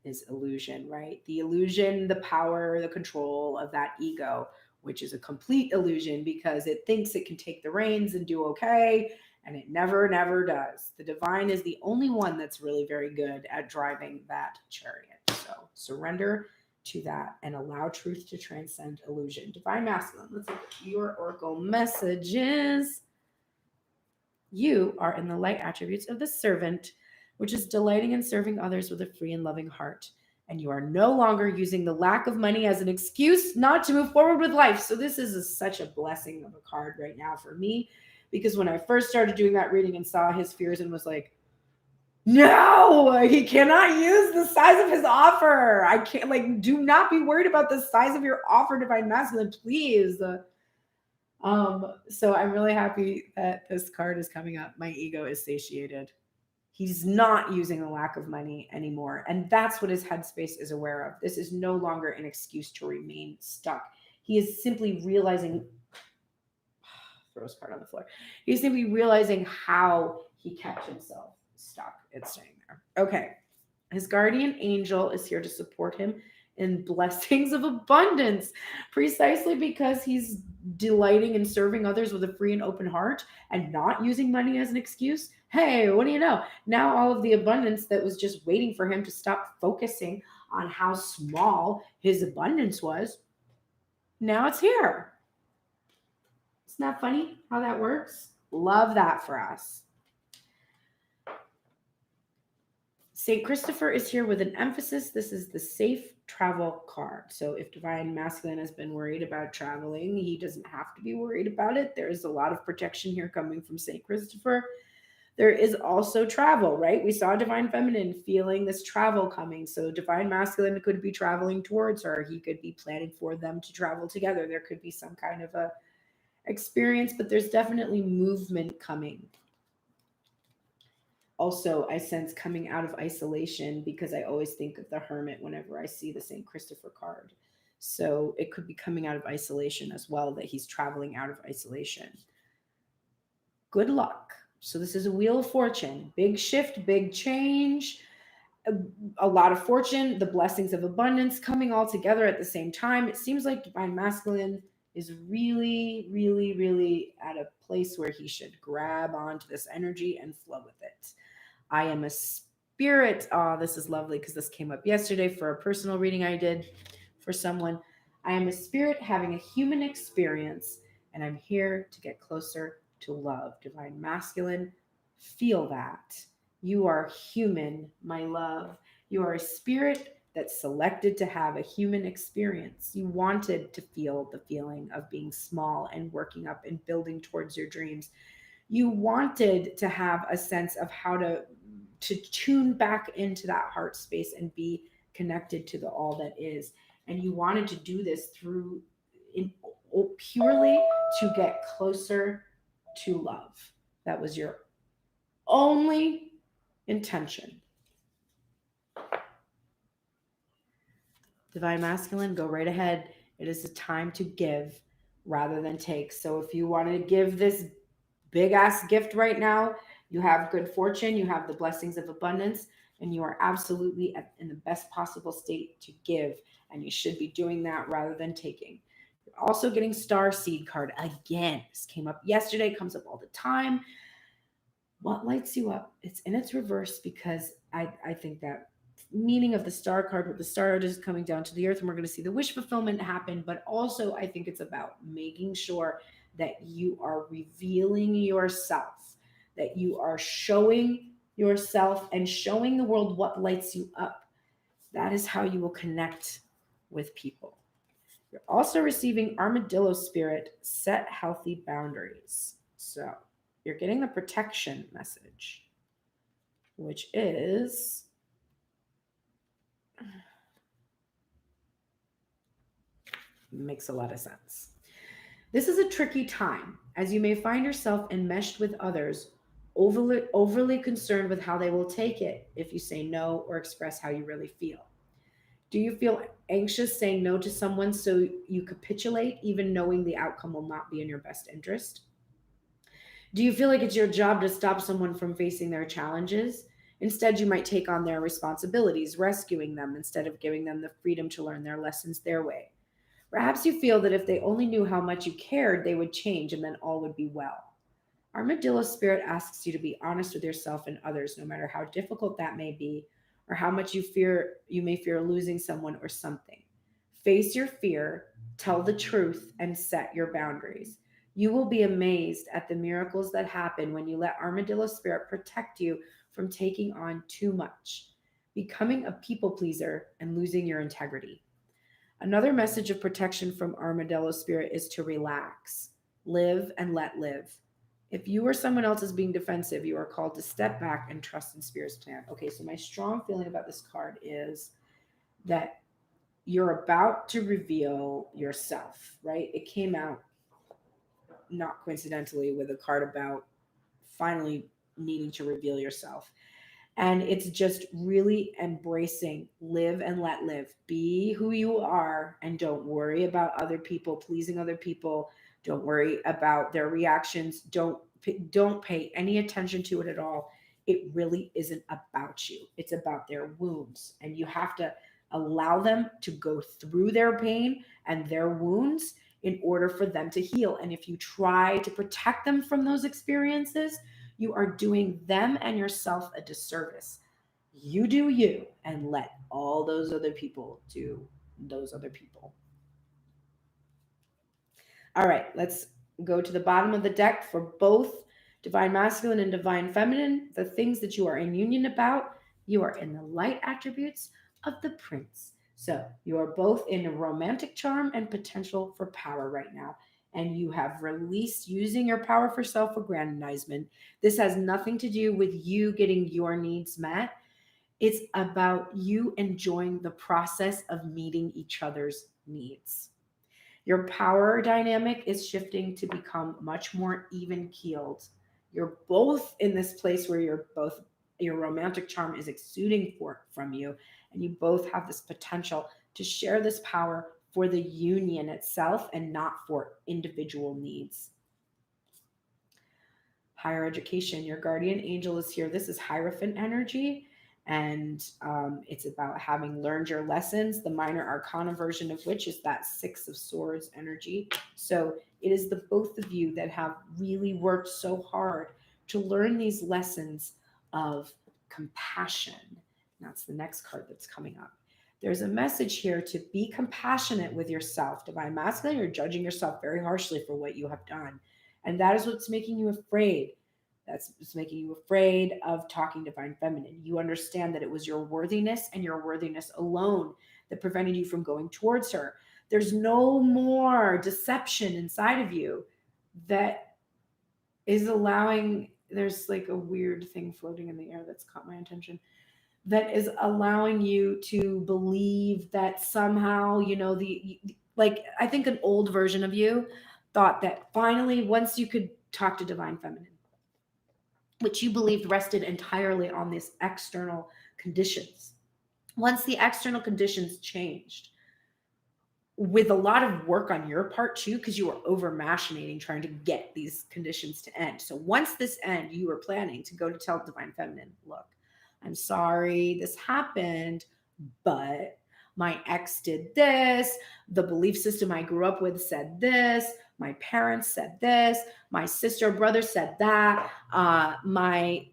is illusion, right? The illusion, the power, the control of that ego, which is a complete illusion because it thinks it can take the reins and do okay, and it never, never does. The divine is the only one that's really very good at driving that chariot. So surrender to that and allow truth to transcend illusion. Divine masculine, let's look at your oracle messages. You are in the light attributes of the servant, which is delighting in serving others with a free and loving heart. And you are no longer using the lack of money as an excuse not to move forward with life. So this is such a blessing of a card right now for me, because when I first started doing that reading and saw his fears and was like, no, he cannot use the size of his offer. I can't, like, do not be worried about the size of your offer, divine masculine, please. So I'm really happy that this card is coming up. My ego is satiated. He's not using the lack of money anymore. And that's what his headspace is aware of. This is no longer an excuse to remain stuck. He is simply realizing, throw his card on the floor. He's simply realizing how he kept himself stuck. It's staying there. Okay. His guardian angel is here to support him in blessings of abundance, precisely because he's delighting in serving others with a free and open heart and not using money as an excuse. Hey, what do you know? Now all of the abundance that was just waiting for him to stop focusing on how small his abundance was, now it's here. Isn't that funny how that works? Love that for us. St. Christopher is here with an emphasis. This is the safe travel card. So if divine masculine has been worried about traveling, he doesn't have to be worried about it. There is a lot of protection here coming from St. Christopher. There is also travel, right? We saw divine feminine feeling this travel coming. So divine masculine could be traveling towards her. He could be planning for them to travel together. There could be some kind of a experience, but there's definitely movement coming. Also, I sense coming out of isolation, because I always think of the hermit whenever I see the St. Christopher card. So it could be coming out of isolation as well, that he's traveling out of isolation. Good luck. So this is a wheel of fortune. Big shift, big change, a lot of fortune, the blessings of abundance coming all together at the same time. It seems like divine masculine is really, really, really at a place where he should grab onto this energy and flow with it. I am a spirit. Oh, this is lovely because this came up yesterday for a personal reading I did for someone. I am a spirit having a human experience, and I'm here to get closer to love. Divine masculine, feel that. You are human, my love. You are a spirit that selected to have a human experience. You wanted to feel the feeling of being small and working up and building towards your dreams. You wanted to have a sense of how to tune back into that heart space and be connected to the all that is. And you wanted to do this through in, purely to get closer to love. That was your only intention. Divine Masculine, go right ahead. It is a time to give rather than take. So if you want to give this big ass gift right now, you have good fortune, you have the blessings of abundance, and you are absolutely in the best possible state to give. And you should be doing that rather than taking. You're also getting Star Seed card again. This came up yesterday, comes up all the time. What lights you up? It's in its reverse because I think that meaning of the star card with the star just coming down to the earth and we're going to see the wish fulfillment happen, but also I think it's about making sure that you are revealing yourself, that you are showing yourself and showing the world what lights you up. That is how you will connect with people. You're also receiving Armadillo Spirit, set healthy boundaries. So you're getting the protection message, which is makes a lot of sense. This is a tricky time, as you may find yourself enmeshed with others, overly concerned with how they will take it if you say no or express how you really feel. Do you feel anxious saying no to someone so you capitulate, even knowing the outcome will not be in your best interest? Do you feel like it's your job to stop someone from facing their challenges? Instead, you might take on their responsibilities, rescuing them instead of giving them the freedom to learn their lessons their way. Perhaps you feel that if they only knew how much you cared, they would change and then all would be well. Armadillo Spirit asks you to be honest with yourself and others, no matter how difficult that may be, or how much you may fear losing someone or something. Face your fear, tell the truth, and set your boundaries. You will be amazed at the miracles that happen when you let Armadillo Spirit protect you from taking on too much, becoming a people pleaser, and losing your integrity. Another message of protection from Armadillo Spirit is to relax, live, and let live. If you or someone else is being defensive, you are called to step back and trust in Spirit's plan. Okay, so my strong feeling about this card is that you're about to reveal yourself, right? It came out not coincidentally with a card about finally needing to reveal yourself. And it's just really embracing live and let live. Be who you are and don't worry about other people, pleasing other people. Don't worry about their reactions. Don't pay any attention to it at all. It really isn't about you. It's about their wounds. And you have to allow them to go through their pain and their wounds in order for them to heal. And if you try to protect them from those experiences, you are doing them and yourself a disservice. You do you and let all those other people do those other people. All right, let's go to the bottom of the deck for both Divine Masculine and Divine Feminine. The things that you are in union about, you are in the light attributes of the Prince. So you are both in a romantic charm and potential for power right now. And you have released using your power for self-aggrandizement. This has nothing to do with you getting your needs met. It's about you enjoying the process of meeting each other's needs. Your power dynamic is shifting to become much more even keeled. You're both in this place where your romantic charm is exuding from you, and you both have this potential to share this power for the union itself and not for individual needs. Higher education, your guardian angel is here. This is Hierophant energy, and it's about having learned your lessons. The minor arcana version of which is that Six of Swords energy. So it is the both of you that have really worked so hard to learn these lessons of compassion. That's the next card that's coming up. There's a message here to be compassionate with yourself. Divine Masculine, you're judging yourself very harshly for what you have done. And that is what's making you afraid. That's making you afraid of talking divine feminine. You understand that it was your worthiness and your worthiness alone that prevented you from going towards her. There's no more deception inside of you that is allowing, there's like a weird thing floating in the air that's caught my attention, that is allowing you to believe that somehow, like, I think an old version of you thought that finally, once you could talk to divine feminine, which you believed rested entirely on these external conditions. Once the external conditions changed, with a lot of work on your part too, because you were over machinating trying to get these conditions to end. So once this end, you were planning to go to tell divine feminine, look, I'm sorry this happened, but my ex did this, the belief system I grew up with said this, my parents said this, my sister or brother said that, my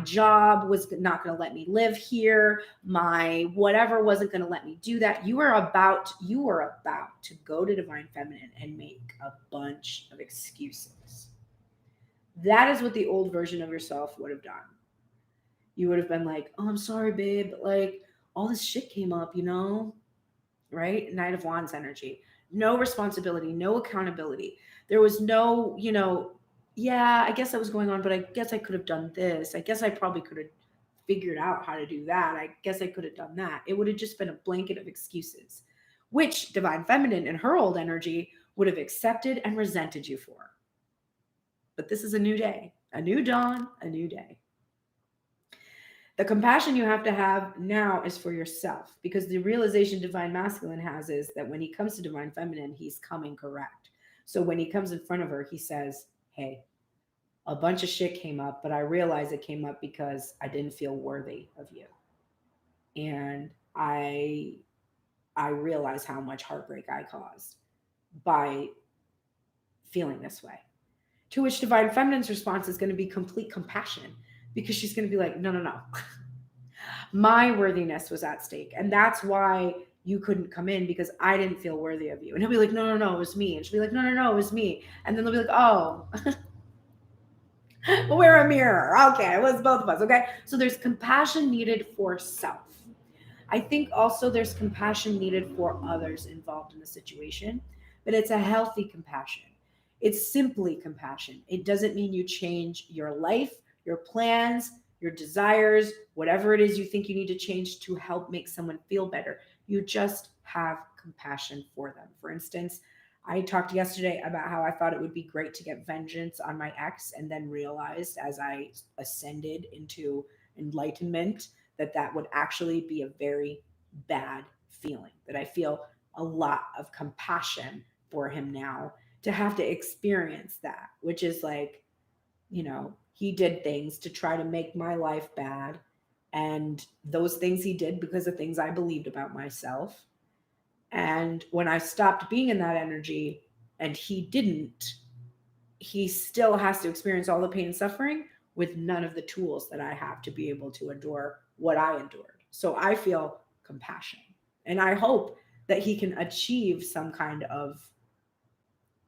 job was not going to let me live here, my whatever wasn't going to let me do that. You are about to go to divine feminine and make a bunch of excuses. That is what the old version of yourself would have done. You would have been like, oh, I'm sorry, babe, but like all this shit came up, right? Knight of Wands energy. No responsibility, no accountability. There was no, yeah, I guess that was going on, but I guess I could have done this. I guess I probably could have figured out how to do that. I guess I could have done that. It would have just been a blanket of excuses, which divine feminine in her old energy would have accepted and resented you for. But this is a new day, a new dawn, a new day. The compassion you have to have now is for yourself, because the realization divine masculine has is that when he comes to divine feminine, he's coming correct. So when he comes in front of her, he says, hey, a bunch of shit came up, but I realized it came up because I didn't feel worthy of you. And I realize how much heartbreak I caused by feeling this way. To which divine feminine's response is going to be complete compassion, because she's going to be like, no. My worthiness was at stake. And that's why you couldn't come in, because I didn't feel worthy of you. And he'll be like, no, it was me. And she'll be like, no, it was me. And then they'll be like, oh, we're a mirror. Okay, it was both of us. Okay. So there's compassion needed for self. I think also there's compassion needed for others involved in the situation, but it's a healthy compassion. It's simply compassion. It doesn't mean you change your life, your plans, your desires, whatever it is you think you need to change to help make someone feel better. You just have compassion for them. For instance, I talked yesterday about how I thought it would be great to get vengeance on my ex, and then realized as I ascended into enlightenment that would actually be a very bad feeling, that I feel a lot of compassion for him now to have to experience that, which is like, he did things to try to make my life bad. And those things he did because of things I believed about myself. And when I stopped being in that energy and he didn't, he still has to experience all the pain and suffering with none of the tools that I have to be able to endure what I endured. So I feel compassion. And I hope that he can achieve some kind of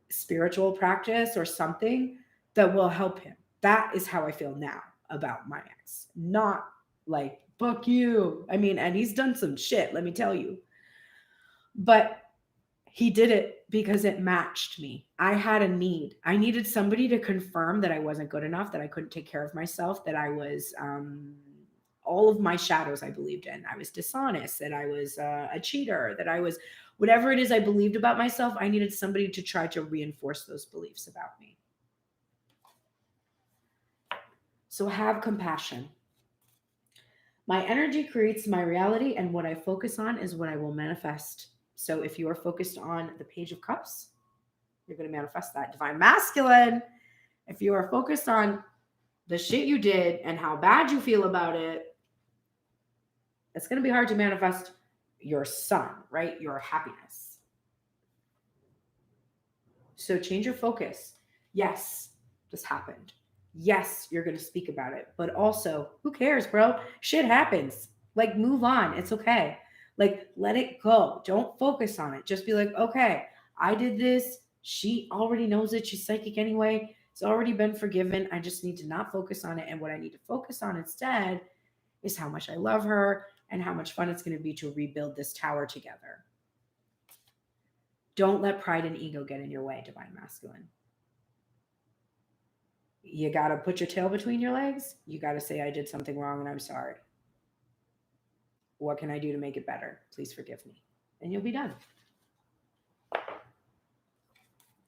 spiritual practice or something that will help him. That is how I feel now about my ex. Not like, fuck you. I mean, and he's done some shit, let me tell you. But he did it because it matched me. I had a need. I needed somebody to confirm that I wasn't good enough, that I couldn't take care of myself, that I was all of my shadows I believed in. I was dishonest, that I was a cheater, that I was whatever it is I believed about myself. I needed somebody to try to reinforce those beliefs about me. So have compassion. My energy creates my reality, and what I focus on is what I will manifest. So if you are focused on the Page of Cups, you're going to manifest that. Divine masculine. If you are focused on the shit you did and how bad you feel about it, it's going to be hard to manifest your sun, right? Your happiness. So change your focus. Yes, this happened. Yes, you're going to speak about it, but also, who cares, bro? Shit happens. Like, move on. It's okay. Like, let it go. Don't focus on it. Just be like, okay, I did this. She already knows it. She's psychic anyway. It's already been forgiven. I just need to not focus on it. And what I need to focus on instead is how much I love her and how much fun it's going to be to rebuild this tower together. Don't let pride and ego get in your way, Divine Masculine. You got to put your tail between your legs. You got to say, I did something wrong and I'm sorry. What can I do to make it better? Please forgive me. And you'll be done.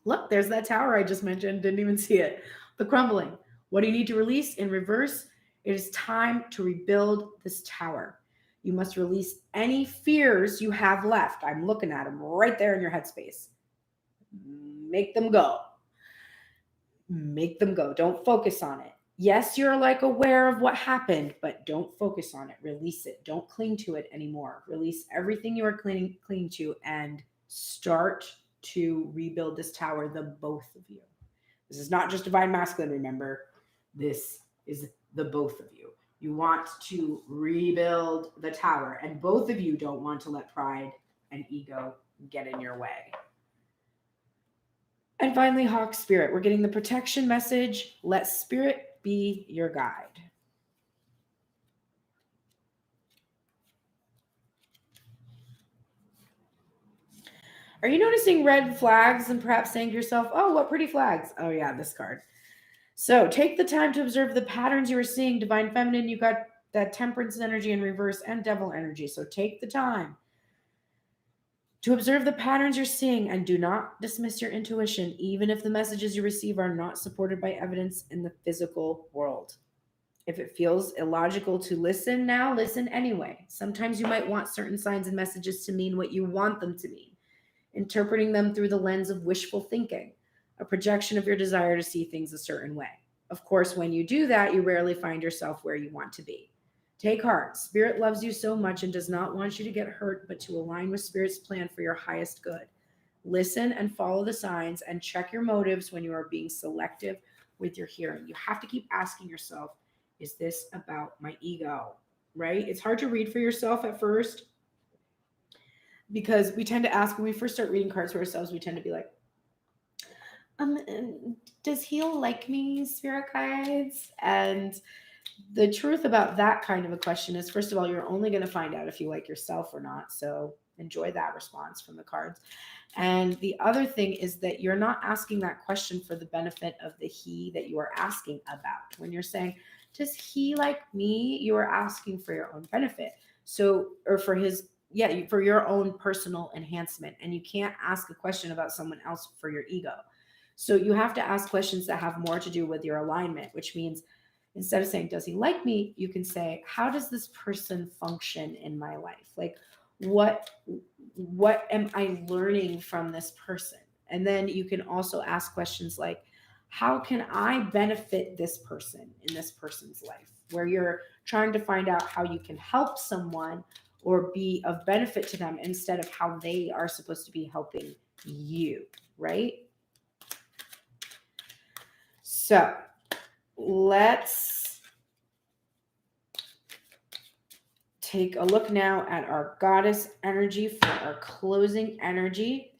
Look, there's that tower I just mentioned. Didn't even see it. The crumbling. What do you need to release in reverse? It is time to rebuild this tower. You must release any fears you have left. I'm looking at them right there in your headspace. Make them go. Make them go. Don't focus on it. Yes, you're like aware of what happened, but don't focus on it. Release it. Don't cling to it anymore. Release everything you are clinging to and start to rebuild this tower, the both of you. This is not just Divine Masculine, remember. This is the both of you. You want to rebuild the tower, and both of you don't want to let pride and ego get in your way. And finally, Hawk Spirit. We're getting the protection message. Let Spirit be your guide. Are you noticing red flags and perhaps saying to yourself, oh, what pretty flags? Oh yeah, this card. So take the time to observe the patterns you are seeing. Divine Feminine, you got that Temperance energy in reverse and Devil energy. So take the time to observe the patterns you're seeing and do not dismiss your intuition, even if the messages you receive are not supported by evidence in the physical world. If it feels illogical to listen now, listen anyway. Sometimes you might want certain signs and messages to mean what you want them to mean, interpreting them through the lens of wishful thinking, a projection of your desire to see things a certain way. Of course, when you do that, you rarely find yourself where you want to be. Take heart. Spirit loves you so much and does not want you to get hurt, but to align with Spirit's plan for your highest good. Listen and follow the signs and check your motives when you are being selective with your hearing. You have to keep asking yourself, is this about my ego? Right? It's hard to read for yourself at first because we tend to ask when we first start reading cards for ourselves, we tend to be like, does he like me, Spirit guides? And the truth about that kind of a question is, first of all, you're only going to find out if you like yourself or not. So enjoy that response from the cards. And the other thing is that you're not asking that question for the benefit of the he that you are asking about. When you're saying, does he like me? You are asking for your own benefit. So, or for his, for your own personal enhancement. And you can't ask a question about someone else for your ego. So you have to ask questions that have more to do with your alignment, which means instead of saying, does he like me? You can say, how does this person function in my life? Like, what am I learning from this person? And then you can also ask questions like, how can I benefit this person in this person's life? Where you're trying to find out how you can help someone or be of benefit to them instead of how they are supposed to be helping you, right? So let's take a look now at our goddess energy for our closing energy.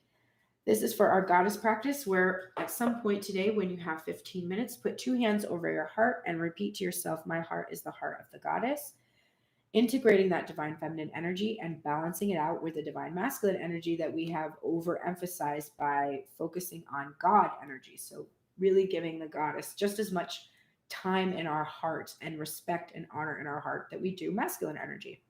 This is for our goddess practice, where at some point today, when you have 15 minutes, put 2 hands over your heart and repeat to yourself, my heart is the heart of the goddess, integrating that divine feminine energy and balancing it out with the divine masculine energy that we have overemphasized by focusing on God energy. So really giving the goddess just as much time in our heart and respect and honor in our heart that we do masculine energy.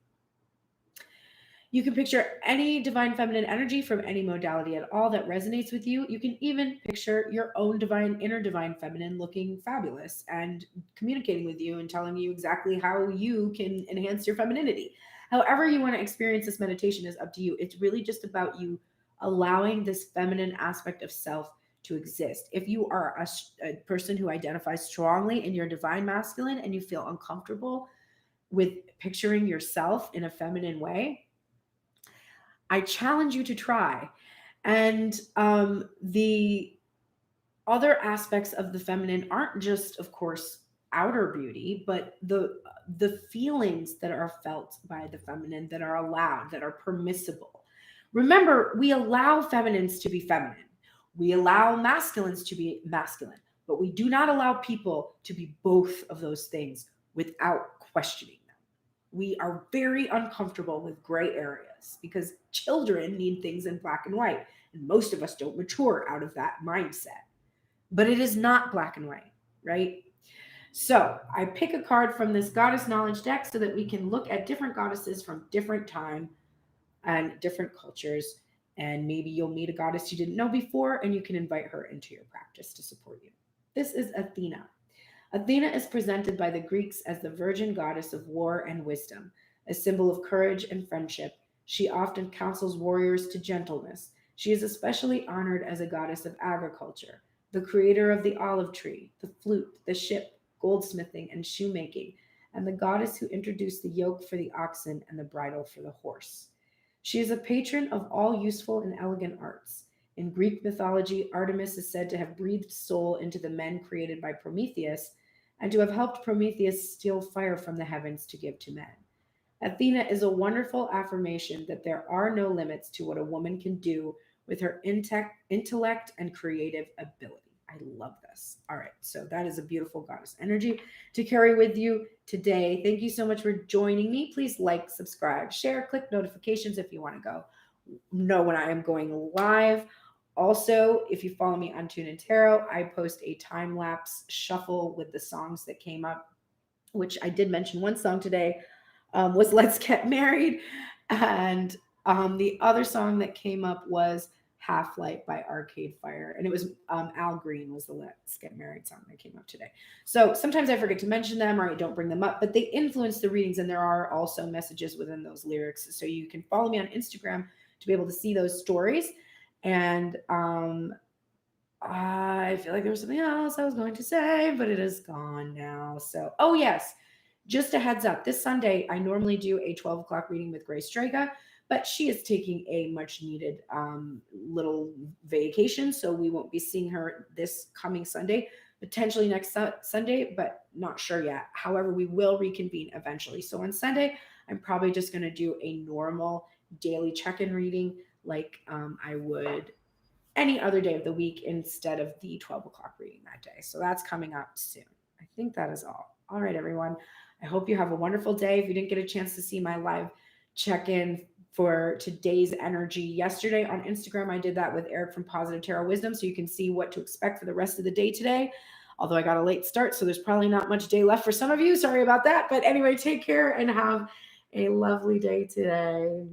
You can picture any divine feminine energy from any modality at all that resonates with you. You can even picture your own divine, inner divine feminine looking fabulous and communicating with you and telling you exactly how you can enhance your femininity. However you want to experience this meditation is up to you. It's really just about you allowing this feminine aspect of self to exist. If you are a person who identifies strongly in your divine masculine and you feel uncomfortable with picturing yourself in a feminine way, I challenge you to try. And the other aspects of the feminine aren't just, of course, outer beauty, but the feelings that are felt by the feminine that are allowed, that are permissible. Remember, we allow feminines to be feminine. We allow masculines to be masculine, but we do not allow people to be both of those things without questioning them. We are very uncomfortable with gray areas because children need things in black and white, and most of us don't mature out of that mindset. But it is not black and white, right? So I pick a card from this goddess knowledge deck so that we can look at different goddesses from different time and different cultures. And maybe you'll meet a goddess you didn't know before and you can invite her into your practice to support you. This is Athena. Athena is presented by the Greeks as the virgin goddess of war and wisdom, a symbol of courage and friendship. She often counsels warriors to gentleness. She is especially honored as a goddess of agriculture, the creator of the olive tree, the flute, the ship, goldsmithing, and shoemaking, and the goddess who introduced the yoke for the oxen and the bridle for the horse. She is a patron of all useful and elegant arts. In Greek mythology, Artemis is said to have breathed soul into the men created by Prometheus and to have helped Prometheus steal fire from the heavens to give to men. Athena is a wonderful affirmation that there are no limits to what a woman can do with her intellect and creative ability. I love this. All right, so that is a beautiful goddess energy to carry with you today. Thank you so much for joining me. Please like, subscribe, share, click notifications if you want to know when I am going live. Also, if you follow me on TuneIn Tarot, I post a time-lapse shuffle with the songs that came up, which I did mention one song today was Let's Get Married. And the other song that came up was Half Light by Arcade Fire. And it was Al Green was the Let's Get Married song that came up today. So sometimes I forget to mention them or I don't bring them up, but they influence the readings. And there are also messages within those lyrics. So you can follow me on Instagram to be able to see those stories. And I feel like there was something else I was going to say, but it is gone now. So, oh yes, just a heads up. This Sunday, I normally do a 12 o'clock reading with Grace Strega, but she is taking a much needed little vacation. So we won't be seeing her this coming Sunday, potentially next Sunday, but not sure yet. However, we will reconvene eventually. So on Sunday, I'm probably just going to do a normal daily check-in reading like I would any other day of the week instead of the 12 o'clock reading that day. So that's coming up soon. I think that is all. All right, everyone. I hope you have a wonderful day. If you didn't get a chance to see my live check-in for today's energy yesterday on Instagram, I did that with Eric from Positive Tarot Wisdom, so you can see what to expect for the rest of the day today. Although I got a late start, so there's probably not much day left for some of you. Sorry about that. But anyway, take care and have a lovely day today.